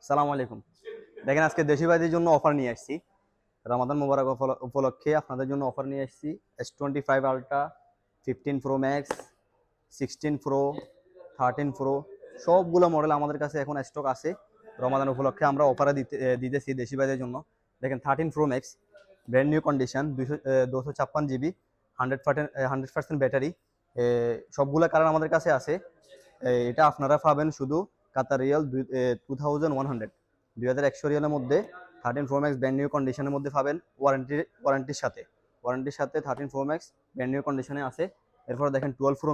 সালাম আলাইকুম। দেখেন আজকে দেশি ভাইদের জন্য অফার নিয়ে আসছি। রমাদান মোবারক উপলক্ষে আপনাদের জন্য অফার নিয়ে আসছি। S25 ultra, 15 pro max, 16 pro, 13 pro, সবগুলো মডেল আমাদের কাছে এখন স্টক আছে। রমাদান উপলক্ষে আমরা অফারে দিতেছি দেশি ভাইদের জন্য। দেখেন 13 pro max, brand new condition, 256 GB, 100% battery, সবগুলো কালার আমাদের কাছে আছে। এটা আপনারা পাবেন শুধু কাতার রিয়াল 2100, 2100 রিয়ালের মধ্যে 13 প্রো ম্যাক্স ব্র্যান্ড নিউ কন্ডিশনের মধ্যে পাবেন, ওয়ারেন্টির সাথে 13 প্রো ম্যাক্স ব্র্যান্ড নিউ কন্ডিশনে আছে। এরপর দেখেন 12 প্রো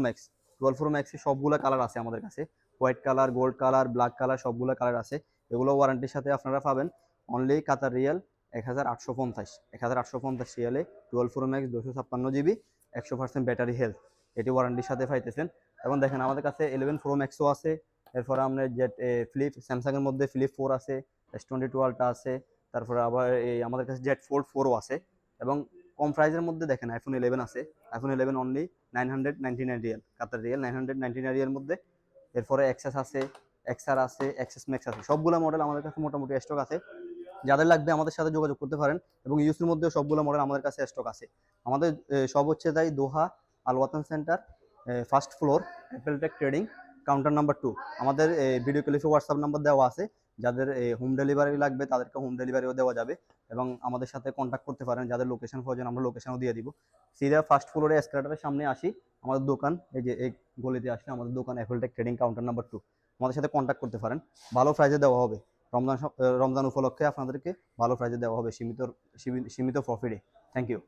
ম্যাক্সের সবগুলো কালার আছে আমাদের কাছে। White colour, gold colour, black colour, সবগুলো কালার আছে। এগুলো ওয়ারেন্টির সাথে আপনারা পাবেন অনলি কাতার রিয়াল 1850 রিয়ালে 12 pro max, 256 GB, 100% battery health, এটি ওয়ারেন্টির সাথে পাইতেছেন। এবং দেখেন আমাদের কাছে 11 প্রো ম্যাক্সও আছে। এরপরে আমরা জেট স্যামসাং এর মধ্যে ফ্লিপ 4 আছে, S22 আলট্রা আছে। তারপরে আবার আমাদের কাছে জেড ফোল্ড 4ও আছে। এবং কম প্রাইসের মধ্যে দেখেন iPhone 11 আছে। iPhone 11 অনলি 999 রিয়াল, কাতার রিয়াল 999 রিয়াল মধ্যে। এরপরে এক্সএস আছে, এক্সআর আছে, এক্সএস ম্যাক্স আছে, সবগুলো মডেল আমাদের কাছে মোটামুটি স্টক আছে। যাদের লাগবে আমাদের সাথে যোগাযোগ করতে পারেন। এবং ইউসির মধ্যে সবগুলো মডেল আমাদের কাছে স্টক আছে। আমাদের সব হচ্ছে তাই Doha Al Watan centre, first floor, Appletech trading, counter number 2। আমাদের ভিডিও ক্লিপে হোয়াটসঅ্যাপ নাম্বার দেওয়া আছে। যাদের হোম ডেলিভারি লাগবে তাদেরকে হোম ডেলিভারিও দেওয়া যাবে। এবং আমাদের সাথে কন্ট্যাক্ট করতে পারেন। যাদের লোকেশন প্রয়োজন আমরা লোকেশনও দিয়ে দিব। সিধা ফার্স্ট ফ্লোরে এসকেলেটরের সামনে আসি আমাদের দোকান, এই যে এই গলিতে আসলে আমাদের দোকান, অ্যাপেলটেক ট্রেডিং, কাউন্টার নাম্বার 2। আমাদের সাথে কন্ট্যাক্ট করতে পারেন। ভালো প্রাইজে দেওয়া হবে। রমজান উপলক্ষে আপনাদেরকে ভালো প্রাইজে দেওয়া হবে, সীমিত প্রফিটে। Thank you.